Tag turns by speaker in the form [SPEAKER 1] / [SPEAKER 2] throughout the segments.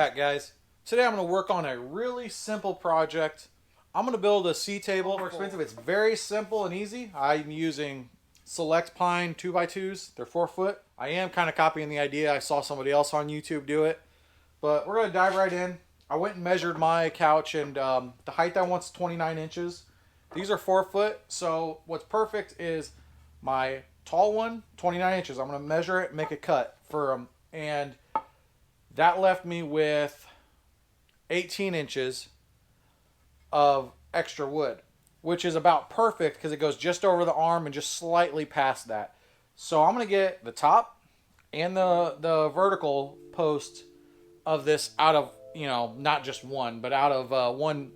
[SPEAKER 1] Alright guys, today I'm going to work on a really simple project. I'm going to build a C table. More expensive. It's very simple and easy. I'm using select pine 2x2s. They're 4 foot. I am kind of copying the idea. I saw somebody else on YouTube do it. But we're going to dive right in. I went and measured my couch, and the height I want is 29 inches. These are 4 foot, so what's perfect is my tall one, 29 inches. I'm going to measure it, make a cut for them, and that left me with 18 inches of extra wood, which is about perfect because it goes just over the arm and just slightly past that. So I'm going to get the top and the vertical post of this out of, not just one, but out of one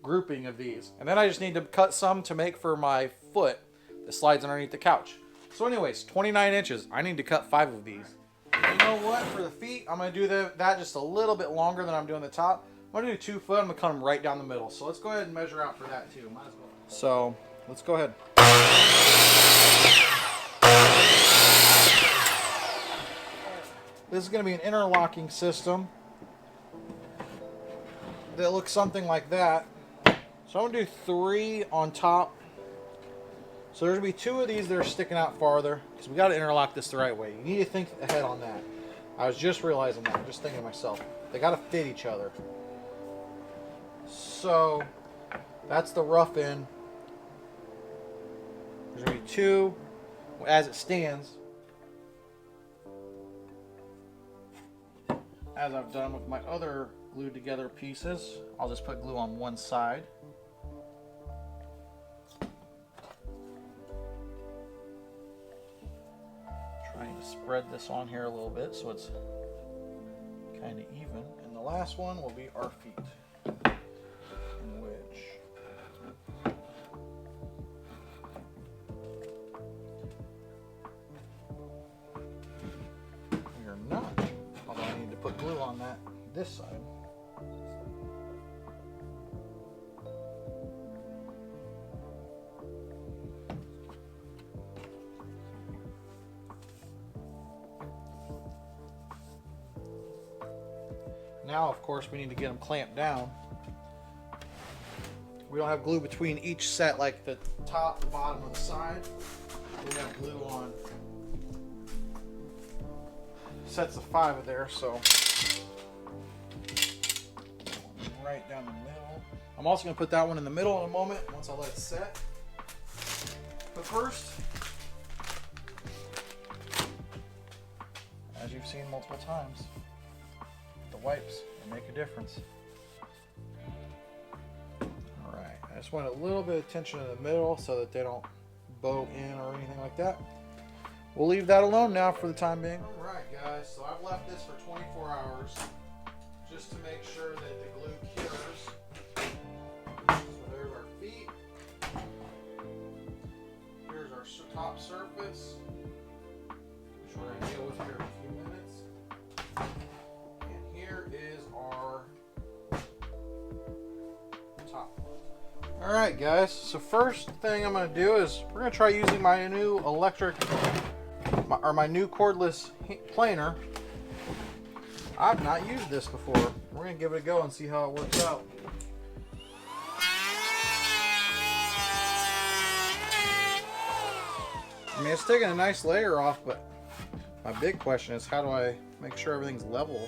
[SPEAKER 1] grouping of these. And then I just need to cut some to make for my foot that slides underneath the couch. So anyways, 29 inches. I need to cut 5 of these. You know what? For the feet, I'm going to do that just a little bit longer than I'm doing the top. I'm going to do 2 foot. I'm going to cut them right down the middle. So let's go ahead and measure out for that too. Might as well. So let's go ahead. This is going to be an interlocking system that looks something like that. So I'm going to do 3 on top. So there's going to be 2 of these that are sticking out farther, because we got to interlock this the right way. You need to think ahead on that. I was just realizing that. I'm just thinking to myself. They got to fit each other. So that's the rough end. There's going to be 2 as it stands. As I've done with my other glued together pieces, I'll just put glue on one side. Trying to spread this on here a little bit so it's kind of even. And the last one will be our feet, in which we are not, although I need to put glue on this side. Now, of course, we need to get them clamped down. We don't have glue between each set like the top, the bottom, or the side. We have glue on sets of 5 of there, so right down the middle. I'm also going to put that one in the middle in a moment once I let it set. But first, as you've seen multiple times, the wipes make a difference. Alright, I just want a little bit of tension in the middle so that they don't bow in or anything like that. We'll leave that alone now for the time being. Alright guys, so I've left this for 24 hours just to make sure that the glue cures. So there's our feet. Here's our top surface, which we're going to deal with here in a few minutes. Is our top. Alright guys, so first thing I'm going to do is we're going to try using my new my new cordless planer. I've not used this before. We're going to give it a go and see how it works out. I mean, it's taking a nice layer off, but my big question is, how do I make sure everything's level?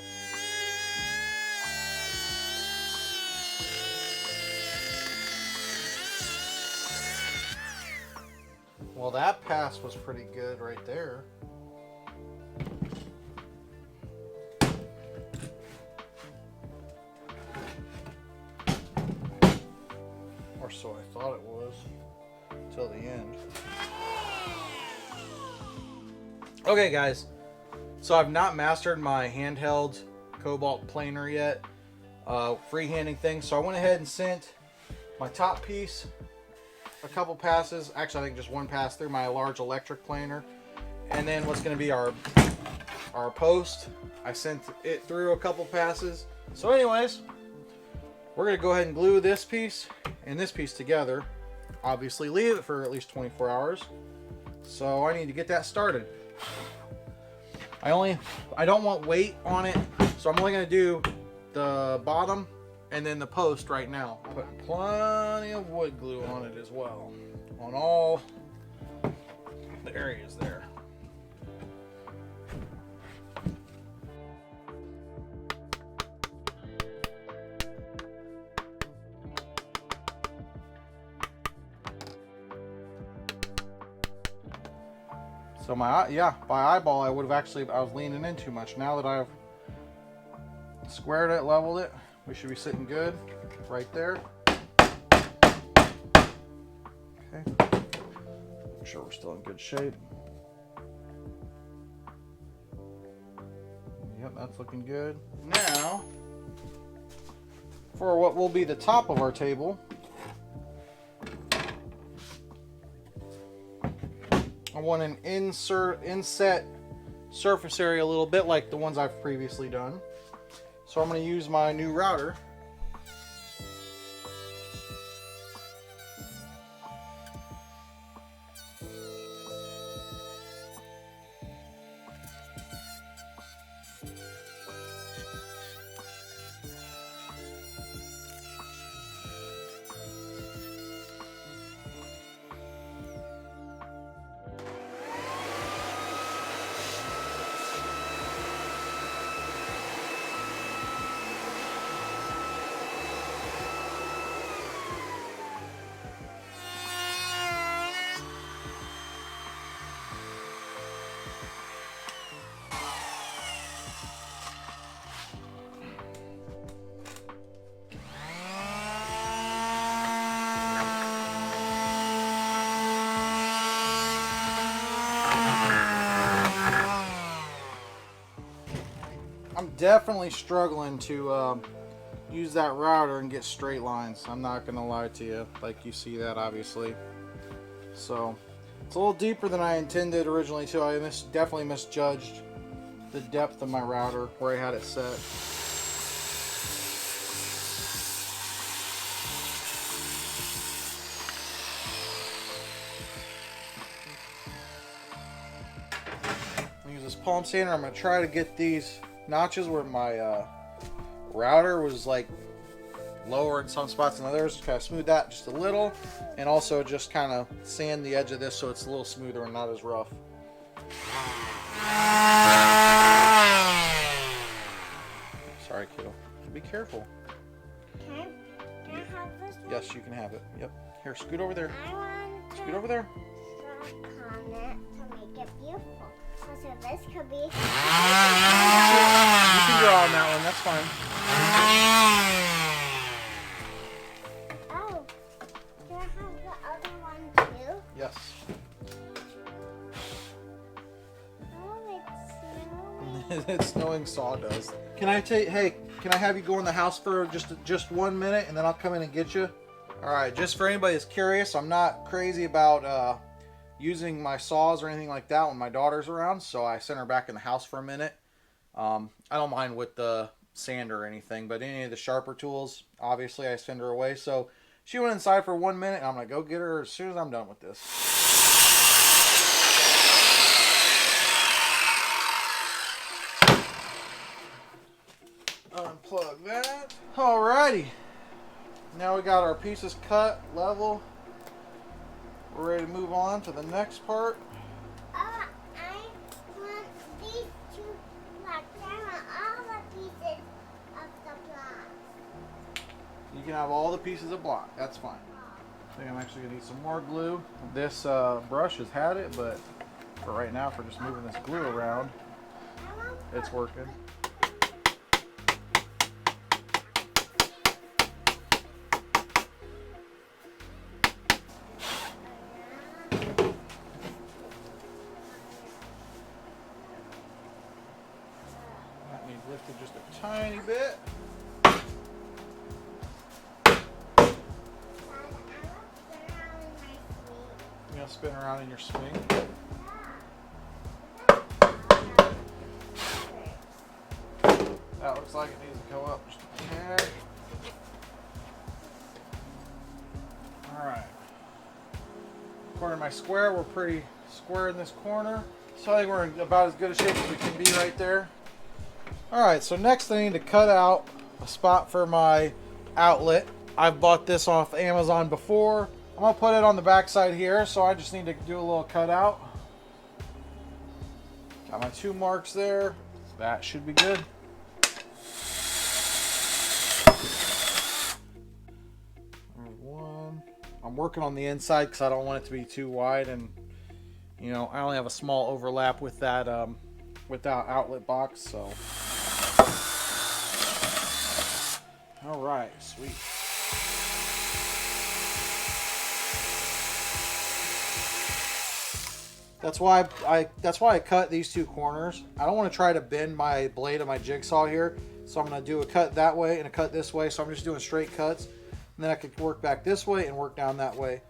[SPEAKER 1] Well, that pass was pretty good right there. Or so I thought it was, till the end. Okay guys, so I've not mastered my handheld cobalt planer yet, freehanding thing, so I went ahead and sent my top piece a couple passes, actually I think just one pass through my large electric planer, and then what's going to be our post, I sent it through a couple passes. So anyways, we're going to go ahead and glue this piece and this piece together, obviously leave it for at least 24 hours, so I need to get that started. I don't want weight on it, So I'm only going to do the bottom and then the post right now. Putting plenty of wood glue on it as well, on all the areas there. So by eyeball, I was leaning in too much. Now that I've squared it, leveled it, we should be sitting good right there. Okay. Make sure we're still in good shape. Yep, that's looking good. Now, for what will be the top of our table, I want an inset surface area a little bit like the ones I've previously done. So I'm going to use my new router. I'm definitely struggling to use that router and get straight lines. I'm not gonna lie to you, like you see that obviously. So it's a little deeper than I intended originally too. I definitely misjudged the depth of my router where I had it set. Use this palm sander. I'm gonna try to get these notches where my router was like lower in some spots than others. Kind of smooth that just a little, and also just kind of sand the edge of this so it's a little smoother and not as rough. Sorry, kiddo. Be careful.
[SPEAKER 2] Can I have this one?
[SPEAKER 1] Yes, you can have it. Yep. Here, scoot over there.
[SPEAKER 2] I want
[SPEAKER 1] Scoot over there.
[SPEAKER 2] on it to make it beautiful. So this could be. You
[SPEAKER 1] can draw on that one. That's fine.
[SPEAKER 2] Oh, can I have the other one too?
[SPEAKER 1] Yes.
[SPEAKER 2] Oh, it's snowing.
[SPEAKER 1] It's snowing sawdust. Can I can I have you go in the house for just 1 minute and then I'll come in and get you? All right, just for anybody that's curious, I'm not crazy about using my saws or anything like that when my daughter's around, so I sent her back in the house for a minute. I don't mind with the sander or anything, but any of the sharper tools, obviously I send her away. So she went inside for 1 minute, and I'm gonna go get her as soon as I'm done with this. Unplug that. Alrighty. Now we got our pieces cut, level. We're ready to move on to the next part.
[SPEAKER 2] I want these two blocks. I want all the pieces of the block.
[SPEAKER 1] You can have all the pieces of block. That's fine. I think I'm actually going to need some more glue. This brush has had it, but for right now, for just moving this glue around, it's working. Lifted just a tiny bit. You gonna spin around in your swing? That looks like it needs to go up just a tad. Alright. According to my square, we're pretty square in this corner. So I think we're in about as good a shape as we can be right there. Alright, so next I need to cut out a spot for my outlet. I've bought this off Amazon before. I'm going to put it on the back side here, so I just need to do a little cutout. Got my 2 marks there. That should be good. There's 1. I'm working on the inside because I don't want it to be too wide, and you know, I only have a small overlap with that outlet box, so. All right, sweet. That's why I cut these 2 corners. I don't want to try to bend my blade of my jigsaw here, so I'm going to do a cut that way and a cut this way. So I'm just doing straight cuts, and then I could work back this way and work down that way.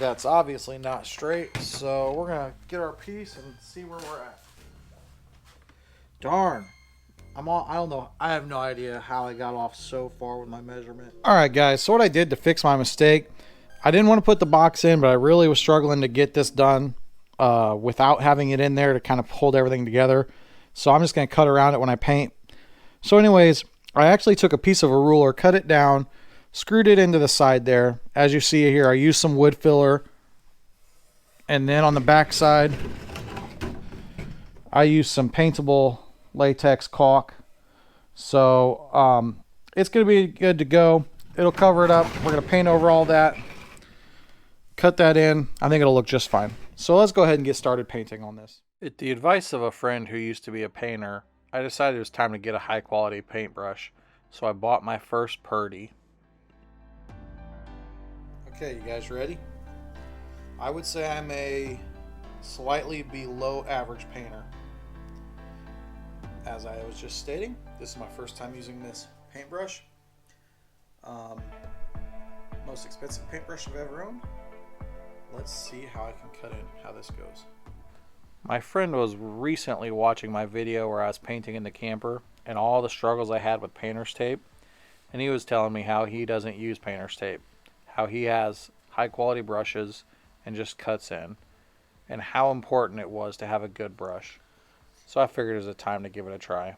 [SPEAKER 1] That's obviously not straight, so we're gonna get our piece and see where we're at. Darn. I don't know. I have no idea how I got off so far with my measurement. Alright guys, so what I did to fix my mistake, I didn't want to put the box in, but I really was struggling to get this done without having it in there to kind of hold everything together. So I'm just gonna cut around it when I paint. So anyways, I actually took a piece of a ruler, cut it down, screwed it into the side there. As you see here, I used some wood filler, and then on the back side I used some paintable latex caulk. So it's gonna be good to go. It'll cover it up. We're gonna paint over all that, cut that in. I think it'll look just fine. So let's go ahead and get started painting on this. At the advice of a friend who used to be a painter, I decided it was time to get a high quality paintbrush. So I bought my first Purdy. Okay, you guys ready? I would say I'm a slightly below average painter. As I was just stating, this is my first time using this paintbrush. Most expensive paintbrush I've ever owned. Let's see how I can cut in, how this goes. My friend was recently watching my video where I was painting in the camper and all the struggles I had with painter's tape, and he was telling me how he doesn't use painter's tape, how he has high quality brushes and just cuts in, and how important it was to have a good brush. So I figured it was a time to give it a try.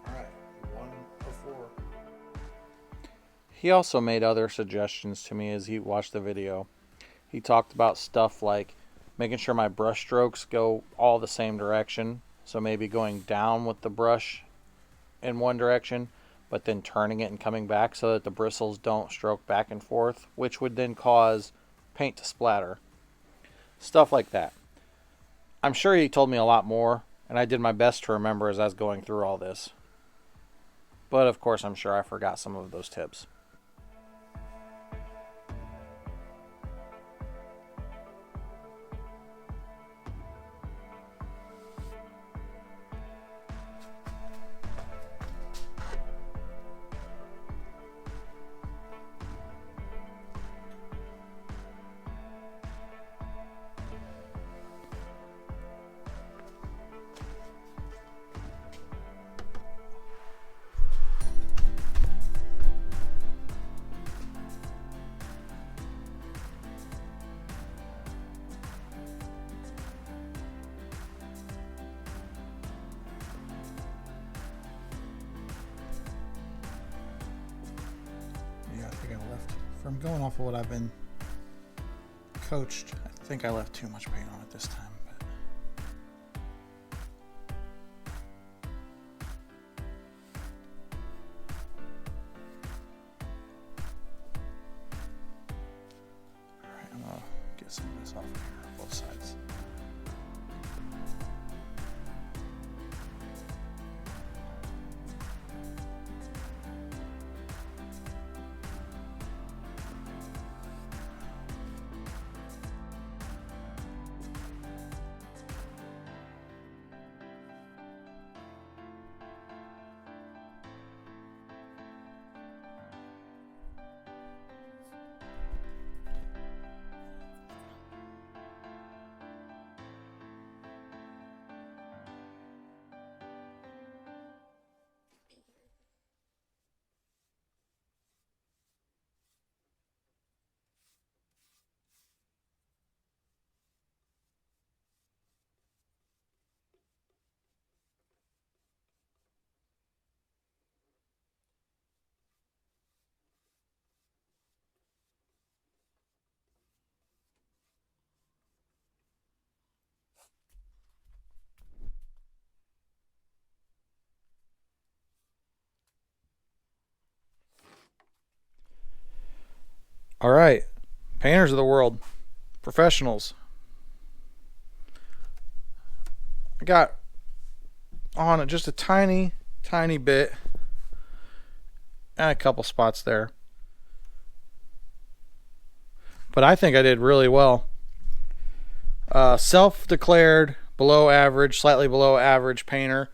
[SPEAKER 1] Alright, 1 of 4. He also made other suggestions to me as he watched the video. He talked about stuff like making sure my brush strokes go all the same direction. So maybe going down with the brush in one direction, but then turning it and coming back so that the bristles don't stroke back and forth, which would then cause paint to splatter. Stuff like that. I'm sure he told me a lot more, and I did my best to remember as I was going through all this. But of course, I'm sure I forgot some of those tips. From going off of what I've been coached, I think I left too much paint on it this time. Alright, I'm gonna get some of this off here on both sides. All right, painters of the world, professionals. I got on it just a tiny bit and a couple spots there. But I think I did really well. Self-declared below average, slightly below average painter.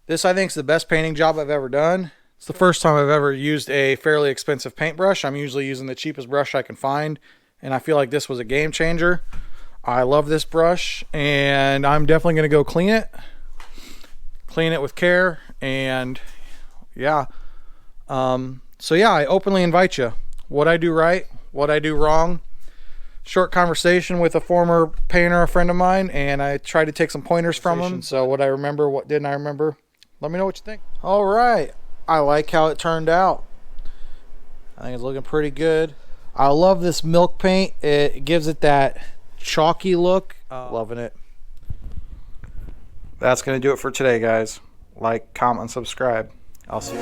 [SPEAKER 1] This, I think, is the best painting job I've ever done. It's the first time I've ever used a fairly expensive paintbrush. I'm usually using the cheapest brush I can find, and I feel like this was a game changer. I love this brush, and I'm definitely going to go clean it. Clean it with care, and yeah. So yeah, I openly invite you. What I do right, what I do wrong. Short conversation with a former painter, a friend of mine, and I tried to take some pointers from him. So what I remember, what didn't I remember? Let me know what you think. All right. I like how it turned out. I think it's looking pretty good. I love this milk paint. It gives it that chalky look. Loving it. That's going to do it for today, guys. Like, comment, and subscribe. I'll see you.